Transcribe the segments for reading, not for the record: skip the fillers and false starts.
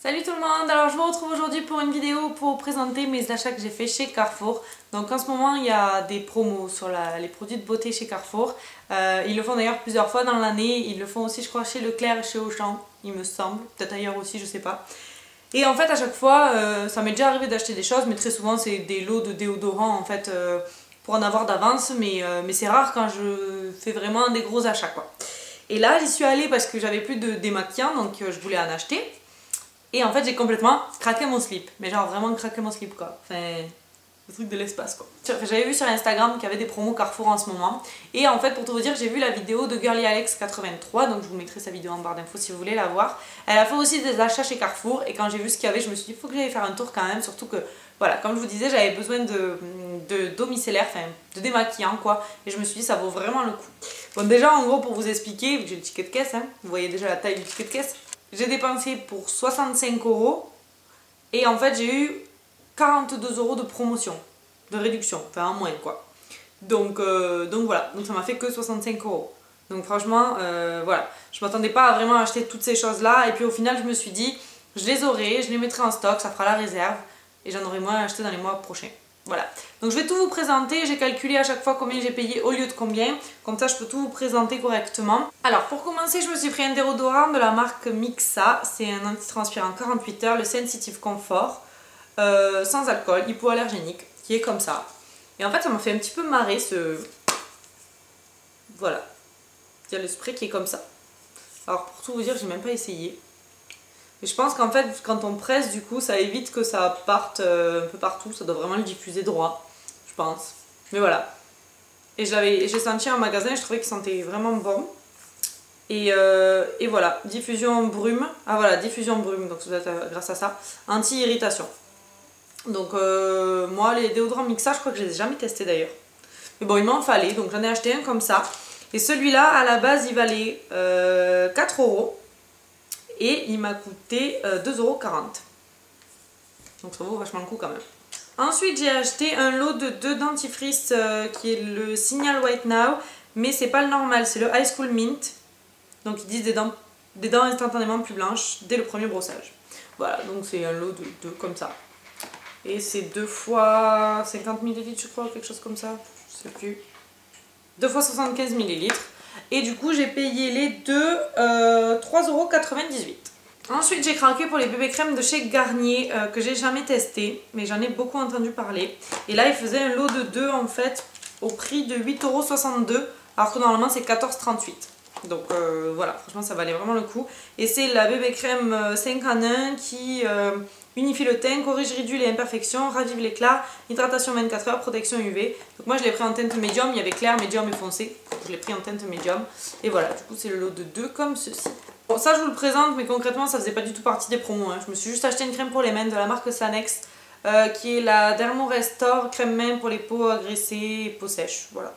Salut tout le monde, alors je vous retrouve aujourd'hui pour une vidéo pour vous présenter mes achats que j'ai fait chez Carrefour. Donc en ce moment il y a des promos sur les produits de beauté chez Carrefour. Ils le font d'ailleurs plusieurs fois dans l'année, ils le font aussi je crois chez Leclerc et chez Auchan, il me semble, peut-être ailleurs aussi, je sais pas. Et en fait à chaque fois, ça m'est déjà arrivé d'acheter des choses, mais très souvent c'est des lots de déodorants en fait pour en avoir d'avance, mais c'est rare quand je fais vraiment des gros achats quoi. Et là j'y suis allée parce que j'avais plus de démaquillant, donc je voulais en acheter. Et en fait j'ai complètement craqué mon slip, mais genre vraiment craqué mon slip quoi, enfin le truc de l'espace quoi. J'avais vu sur Instagram qu'il y avait des promos Carrefour en ce moment, et en fait pour tout vous dire j'ai vu la vidéo de Girly Alex 83, donc je vous mettrai sa vidéo en barre d'infos si vous voulez la voir. Elle a fait aussi des achats chez Carrefour, et quand j'ai vu ce qu'il y avait je me suis dit il faut que j'aille faire un tour quand même, surtout que voilà, comme je vous disais j'avais besoin d'eau micellaire, enfin de démaquillant quoi, et je me suis dit ça vaut vraiment le coup. Bon déjà en gros pour vous expliquer, vu que j'ai le ticket de caisse, hein, vous voyez déjà la taille du ticket de caisse. J'ai dépensé pour 65 € et en fait j'ai eu 42 € de promotion, de réduction, enfin en moins quoi. Donc voilà, donc ça m'a fait que 65 €. Donc franchement, voilà, je m'attendais pas à vraiment acheter toutes ces choses là, et puis au final je me suis dit, je les aurai, je les mettrai en stock, ça fera la réserve et j'en aurai moins à acheter dans les mois prochains. Voilà, donc je vais tout vous présenter, j'ai calculé à chaque fois combien j'ai payé au lieu de combien, comme ça je peux tout vous présenter correctement. Alors pour commencer je me suis pris un déodorant de la marque Mixa, c'est un antitranspirant 48 heures, le Sensitive Comfort, sans alcool, hypoallergénique, qui est comme ça. Et en fait ça m'a fait un petit peu marrer ce... Voilà, il y a le spray qui est comme ça. Alors pour tout vous dire j'ai même pas essayé. Et je pense qu'en fait, quand on presse, du coup, ça évite que ça parte un peu partout. Ça doit vraiment le diffuser droit, je pense. Mais voilà. Et j'ai senti en magasin, je trouvais qu'il sentait vraiment bon. Et voilà, diffusion brume. Ah voilà, diffusion brume, donc ça doit être grâce à ça. Anti-irritation. Donc moi, les déodorants Mixa, je crois que je les ai jamais testés d'ailleurs. Mais bon, il m'en fallait, donc j'en ai acheté un comme ça. Et celui-là, à la base, il valait 4 €. Et il m'a coûté 2,40 €. Donc ça vaut vachement le coup quand même. Ensuite j'ai acheté un lot de 2 dentifrices qui est le Signal White Now. Mais c'est pas le normal, c'est le High School Mint. Donc ils disent des dents instantanément plus blanches dès le premier brossage. Voilà, donc c'est un lot de 2 comme ça. Et c'est 2 fois 50 ml je crois, quelque chose comme ça. Je sais plus. 2 fois 75 ml. Et du coup j'ai payé les deux 3,98 €. Ensuite j'ai craqué pour les bébés crèmes de chez Garnier que j'ai jamais testé, mais j'en ai beaucoup entendu parler. Et là ils faisaient un lot de 2 en fait au prix de 8,62 €, alors que normalement c'est 14,38 €. Donc voilà, franchement ça valait vraiment le coup. Et c'est la bébé crème 5 en 1 qui unifie le teint, corrige ridules et imperfections, ravive l'éclat, hydratation 24 heures, protection UV. Donc moi je l'ai pris en teinte médium, il y avait clair, médium et foncé. Je l'ai pris en teinte médium. Et voilà, du coup c'est le lot de 2 comme ceci. Bon ça je vous le présente, mais concrètement ça faisait pas du tout partie des promos. Hein. Je me suis juste acheté une crème pour les mains de la marque Sanex, qui est la Dermo Restore crème main pour les peaux agressées et peaux sèches. Voilà.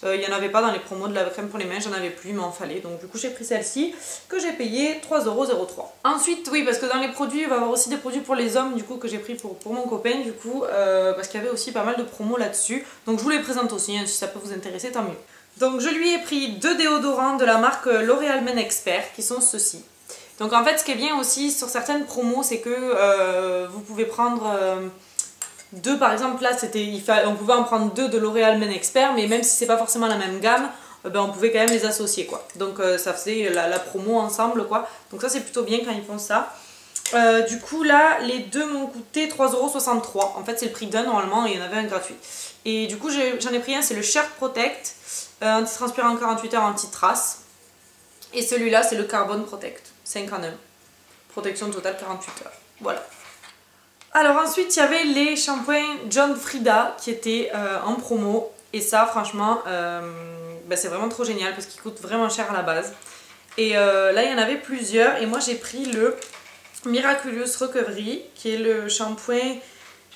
Il n'y en avait pas dans les promos de la crème pour les mains, j'en avais plus, il m'en fallait. Donc du coup j'ai pris celle-ci que j'ai payé 3,03 €. Ensuite, oui, parce que dans les produits, il va y avoir aussi des produits pour les hommes du coup que j'ai pris pour mon copain du coup, parce qu'il y avait aussi pas mal de promos là-dessus. Donc je vous les présente aussi, hein, si ça peut vous intéresser, tant mieux. Donc je lui ai pris 2 déodorants de la marque L'Oréal Men Expert qui sont ceux-ci. Donc en fait ce qui est bien aussi sur certaines promos, c'est que vous pouvez prendre... 2 par exemple, là on pouvait en prendre 2 de L'Oréal Men Expert, mais même si c'est pas forcément la même gamme, on pouvait quand même les associer quoi. Donc ça faisait la promo ensemble quoi. Donc ça c'est plutôt bien quand ils font ça. Du coup là les deux m'ont coûté 3,63 €. En fait c'est le prix d'un normalement et il y en avait un gratuit. Et du coup j'en ai pris un, c'est le Shirt Protect, antitranspirant 48 heures anti-trace. Et celui-là c'est le Carbon Protect, 5 en 1. Protection totale 48 heures. Voilà. Alors ensuite il y avait les shampoings John Frieda qui étaient en promo, et ça franchement c'est vraiment trop génial parce qu'ils coûtent vraiment cher à la base. Et là il y en avait plusieurs, et moi j'ai pris le Miraculous Recovery qui est le shampoing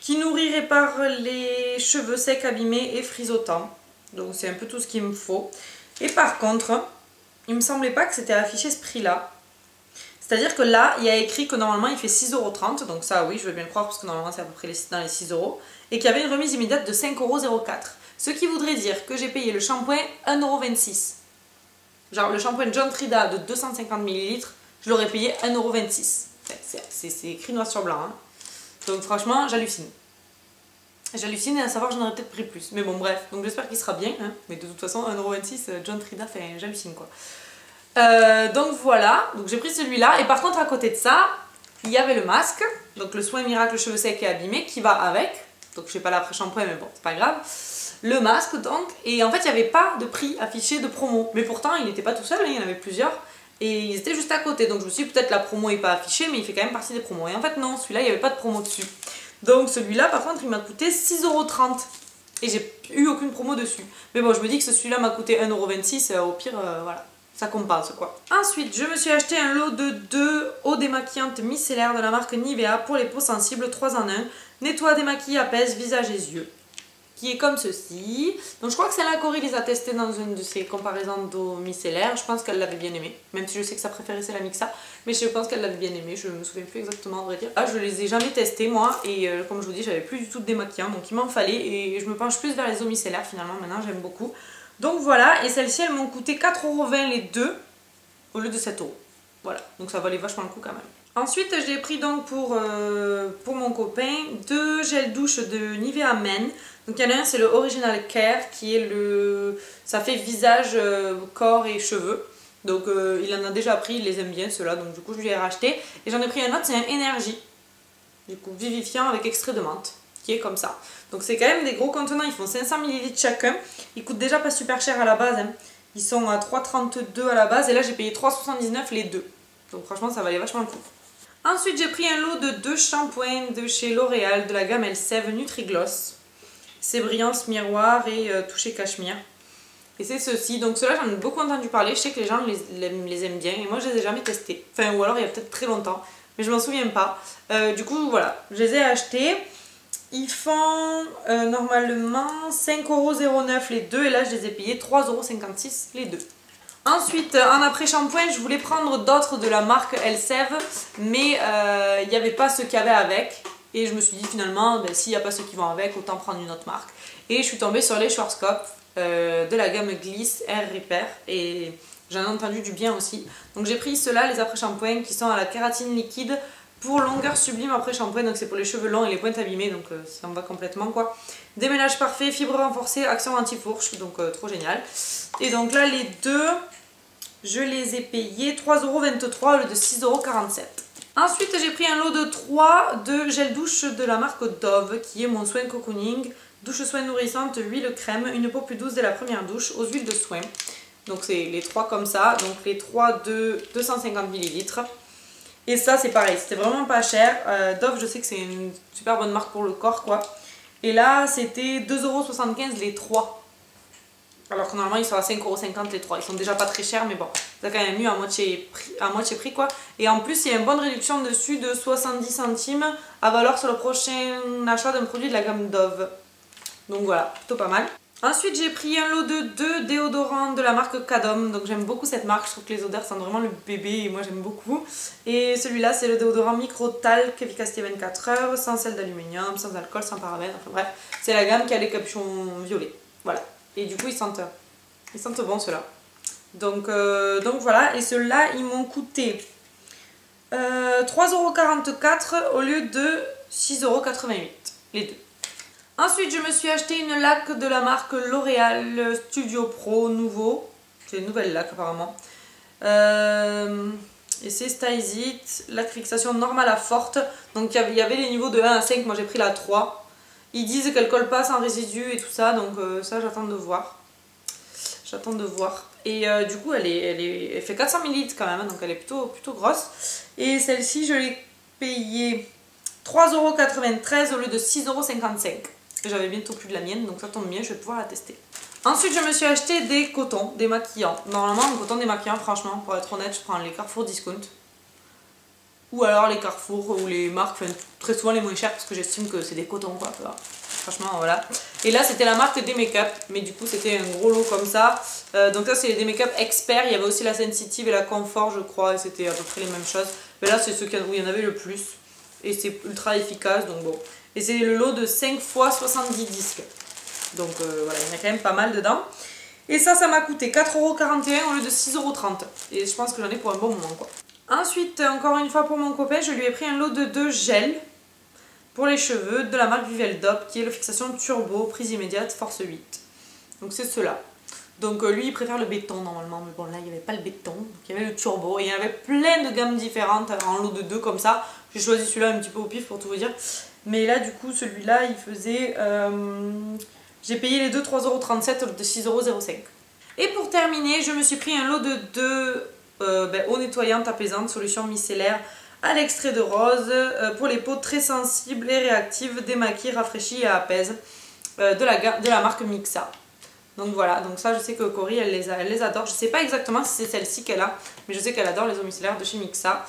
qui nourrit, répare les cheveux secs, abîmés et frisotants. Donc c'est un peu tout ce qu'il me faut. Et par contre il me semblait pas que c'était affiché ce prix là. C'est-à-dire que là, il y a écrit que normalement il fait 6,30 €, donc ça oui, je veux bien le croire parce que normalement c'est à peu près dans les 6 €, et qu'il y avait une remise immédiate de 5,04 €. Ce qui voudrait dire que j'ai payé le shampoing 1,26 €. Genre le shampoing John Frieda de 250 ml, je l'aurais payé 1,26 €. C'est écrit noir sur blanc. Hein. Donc franchement, j'hallucine. J'hallucine et à savoir que j'en aurais peut-être pris plus. Mais bon, bref. Donc j'espère qu'il sera bien. Hein. Mais de toute façon, 1,26€, John Trida, j'hallucine quoi. Donc voilà. Donc j'ai pris celui-là. Et par contre, à côté de ça, il y avait le masque. Donc le soin miracle cheveux secs et abîmés qui va avec. Donc je sais pas l'après-shampoing, mais bon, c'est pas grave. Le masque donc. Et en fait, il n'y avait pas de prix affiché de promo. Mais pourtant, il n'était pas tout seul. Hein, il y en avait plusieurs. Et ils étaient juste à côté. Donc je me suis dit, peut-être la promo n'est pas affichée, mais il fait quand même partie des promos. Et en fait, non, celui-là, il n'y avait pas de promo dessus. Donc celui-là par contre il m'a coûté 6,30 € et j'ai eu aucune promo dessus. Mais bon je me dis que celui-là m'a coûté 1,26 €, au pire voilà, ça compense quoi. Ensuite je me suis acheté un lot de 2 eaux démaquillantes micellaires de la marque Nivea pour les peaux sensibles 3 en 1. Nettoie, démaquille, apaise, visage et yeux. Qui est comme ceci. Donc je crois que celle-là Cory les a testés dans une de ses comparaisons d'eau micellaire. Je pense qu'elle l'avait bien aimé. Même si je sais que sa préférée c'est la Mixa. Mais je pense qu'elle l'avait bien aimé. Je me souviens plus exactement à vrai dire. Ah je les ai jamais testés moi. Et comme je vous dis j'avais plus du tout de démaquillant. Donc il m'en fallait. Et je me penche plus vers les eaux micellaires finalement. Maintenant j'aime beaucoup. Donc voilà. Et celles-ci elles m'ont coûté 4,20 € les deux. Au lieu de 7 €. Voilà. Donc ça valait vachement le coup quand même. Ensuite j'ai pris donc pour mon copain 2 gels douche de Nivea Men. Donc il y en a un c'est le Original Care qui est ça fait visage, corps et cheveux. Donc il en a déjà pris, il les aime bien ceux-là, donc du coup je lui ai racheté. Et j'en ai pris un autre, c'est un Energy. Du coup vivifiant avec extrait de menthe, qui est comme ça. Donc c'est quand même des gros contenants, ils font 500 ml chacun. Ils coûtent déjà pas super cher à la base. Hein. Ils sont à 3,32 € à la base et là j'ai payé 3,79 € les deux. Donc franchement ça valait vachement le coup. Ensuite j'ai pris un lot de 2 shampoings de chez L'Oréal de la gamme Elseve Nutri-Gloss. C'est brillance miroir et toucher cachemire. Et c'est ceci, donc ceux-là j'en ai beaucoup entendu parler, je sais que les gens les aiment bien et moi je les ai jamais testés. Enfin ou alors il y a peut-être très longtemps, mais je m'en souviens pas. Du coup voilà, je les ai achetés. Ils font normalement 5,09 € les deux et là je les ai payés 3,56 € les deux. Ensuite, en après-shampoing, je voulais prendre d'autres de la marque Elseve, mais il n'y avait pas ceux qu'il y avait avec. Et je me suis dit finalement, ben, s'il n'y a pas ceux qui vont avec, autant prendre une autre marque. Et je suis tombée sur les Schwarzkopf de la gamme Gliss Air Repair. Et j'en ai entendu du bien aussi. Donc j'ai pris ceux-là, les après-shampoings, qui sont à la kératine liquide pour longueur sublime après-shampoing. Donc c'est pour les cheveux longs et les pointes abîmées, donc ça me va complètement quoi. Déménage parfait, fibre renforcée, action anti-fourche, donc trop génial. Et donc là, les deux, je les ai payés 3,23 € au lieu de 6,47 €. Ensuite, j'ai pris un lot de 3 de gel douche de la marque Dove, qui est mon soin cocooning, douche soin nourrissante, huile crème, une peau plus douce dès la première douche, aux huiles de soin. Donc c'est les 3 comme ça, donc les 3 de 250 ml. Et ça c'est pareil, c'était vraiment pas cher. Dove, je sais que c'est une super bonne marque pour le corps quoi. Et là c'était 2,75 € les 3. Alors que normalement ils sont à 5,50 € les 3. Ils sont déjà pas très chers mais bon, ça a quand même eu à moitié prix quoi. Et en plus il y a une bonne réduction dessus de 70 centimes à valoir sur le prochain achat d'un produit de la gamme Dove. Donc voilà, plutôt pas mal. Ensuite j'ai pris un lot de 2 déodorants de la marque Cadom. Donc j'aime beaucoup cette marque, je trouve que les odeurs sentent vraiment le bébé et moi j'aime beaucoup. Et celui-là c'est le déodorant micro talc, efficacité 24 heures, sans sel d'aluminium, sans alcool, sans parabènes, enfin bref. C'est la gamme qui a les capuchons violets. Voilà. Et du coup ils sentent bon ceux-là. Donc voilà, et ceux-là ils m'ont coûté 3,44 € au lieu de 6,88 € les deux. Ensuite je me suis acheté une laque de la marque L'Oréal Studio Pro nouveau. C'est une nouvelle laque apparemment. Et c'est Styles It, laque fixation normale à forte. Donc il y avait les niveaux de 1 à 5, moi j'ai pris la 3. Ils disent qu'elle colle pas sans résidus et tout ça, donc ça j'attends de voir. J'attends de voir. Et du coup elle fait 400 ml quand même, donc elle est plutôt grosse. Et celle-ci je l'ai payée 3,93 € au lieu de 6,55 €. J'avais bientôt plus de la mienne, donc ça tombe bien, je vais pouvoir la tester. Ensuite, je me suis acheté des cotons démaquillants. Normalement, un coton démaquillant, franchement, pour être honnête, je prends les Carrefour Discount. Ou alors les Carrefour ou les marques, enfin, très souvent les moins chers, parce que j'estime que c'est des cotons, quoi. Franchement, voilà. Et là, c'était la marque des Make-up, mais du coup, c'était un gros lot comme ça. Donc ça, c'est des Make-up experts. Il y avait aussi la Sensitive et la Comfort, je crois, et c'était à peu près les mêmes choses. Mais là, c'est ceux où il y en avait le plus. Et c'est ultra efficace, donc bon. Et c'est le lot de 5 fois 70 disques. Donc voilà, il y en a quand même pas mal dedans. Et ça m'a coûté 4,41 € au lieu de 6,30 €. Et je pense que j'en ai pour un bon moment quoi. Ensuite, encore une fois pour mon copain, je lui ai pris un lot de 2 gels pour les cheveux de la marque Viveldop qui est le fixation turbo, prise immédiate, force 8. Donc c'est cela. Donc lui il préfère le béton normalement, mais bon là il n'y avait pas le béton, donc il y avait le turbo et il y avait plein de gammes différentes en lot de 2 comme ça. J'ai choisi celui-là un petit peu au pif pour tout vous dire. Mais là du coup celui-là il faisait... j'ai payé les deux 3,37 € au lieu de 6,05 €. Et pour terminer je me suis pris un lot de 2 eau nettoyante apaisante, solution micellaire à l'extrait de rose pour les peaux très sensibles et réactives, démaquille, rafraîchit et apaise de la marque Mixa. Donc voilà, donc ça je sais que Cory elle les adore. Je sais pas exactement si c'est celle-ci qu'elle a, mais je sais qu'elle adore les eaux micellaires de chez Mixa.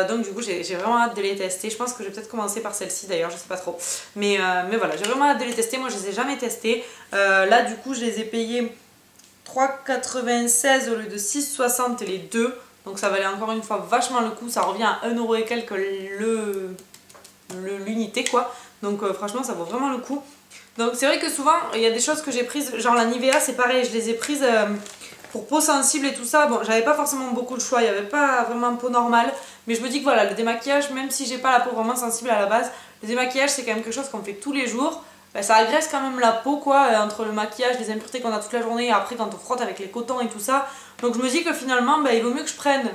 Donc du coup j'ai vraiment hâte de les tester. Je pense que je vais peut-être commencer par celle-ci d'ailleurs, je sais pas trop. Mais voilà, j'ai vraiment hâte de les tester. Moi je les ai jamais testés. Là du coup je les ai payés 3,96 € au lieu de 6,60 € les deux. Donc ça valait encore une fois vachement le coup. Ça revient à 1 € et quelques l'unité quoi. Donc franchement ça vaut vraiment le coup. Donc c'est vrai que souvent il y a des choses que j'ai prises, genre la Nivea c'est pareil, je les ai prises pour peau sensible et tout ça. Bon j'avais pas forcément beaucoup de choix, il n'y avait pas vraiment peau normale. Mais je me dis que voilà, le démaquillage, même si j'ai pas la peau vraiment sensible à la base, le démaquillage c'est quand même quelque chose qu'on fait tous les jours. Ben, ça agresse quand même la peau quoi, entre le maquillage, les impuretés qu'on a toute la journée et après quand on frotte avec les cotons et tout ça. Donc je me dis que finalement ben, il vaut mieux que je prenne,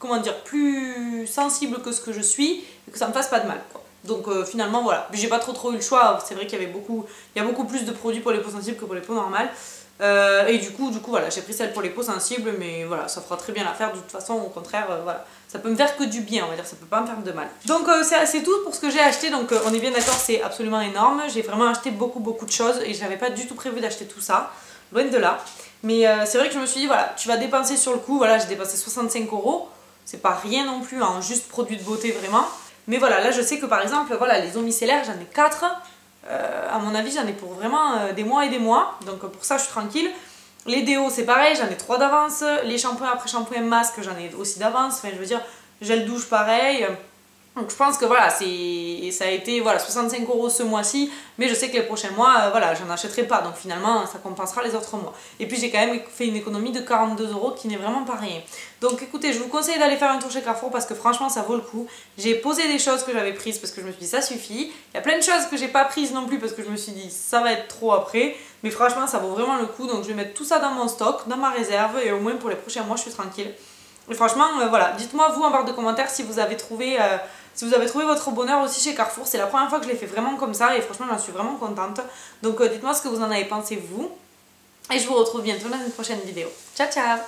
comment dire, plus sensible que ce que je suis et que ça me fasse pas de mal quoi. Donc finalement voilà, j'ai pas trop eu le choix, c'est vrai qu'il y a beaucoup plus de produits pour les peaux sensibles que pour les peaux normales. Et du coup voilà, j'ai pris celle pour les peaux sensibles, mais voilà, ça fera très bien l'affaire de toute façon, au contraire, voilà. Ça peut me faire que du bien, on va dire, ça peut pas me faire de mal. Donc c'est tout pour ce que j'ai acheté, donc on est bien d'accord, c'est absolument énorme. J'ai vraiment acheté beaucoup de choses et j'avais pas du tout prévu d'acheter tout ça, loin de là. Mais c'est vrai que je me suis dit, voilà, tu vas dépenser sur le coup, voilà, j'ai dépensé 65 €, c'est pas rien non plus, hein, juste produit de beauté vraiment. Mais voilà, là je sais que par exemple, voilà, les eaux micellaires, j'en ai 4. À mon avis, j'en ai pour vraiment des mois et des mois. Donc pour ça, je suis tranquille. Les déos, c'est pareil, j'en ai 3 d'avance. Les shampoings après shampoing masque, j'en ai aussi d'avance. Enfin, je veux dire, gel douche, pareil. Donc je pense que voilà, ça a été voilà, 65 € ce mois-ci, mais je sais que les prochains mois, voilà, j'en achèterai pas, donc finalement ça compensera les autres mois. Et puis j'ai quand même fait une économie de 42 € qui n'est vraiment pas rien. Donc écoutez, je vous conseille d'aller faire un tour chez Carrefour parce que franchement ça vaut le coup. J'ai posé des choses que j'avais prises parce que je me suis dit ça suffit. Il y a plein de choses que j'ai pas prises non plus parce que je me suis dit ça va être trop après. Mais franchement ça vaut vraiment le coup, donc je vais mettre tout ça dans mon stock, dans ma réserve, et au moins pour les prochains mois je suis tranquille. Et franchement, voilà, dites-moi vous en barre de commentaires si vous avez trouvé votre bonheur aussi chez Carrefour. C'est la première fois que je l'ai fait vraiment comme ça et franchement j'en suis vraiment contente. Donc dites-moi ce que vous en avez pensé vous. Et je vous retrouve bientôt dans une prochaine vidéo. Ciao ciao!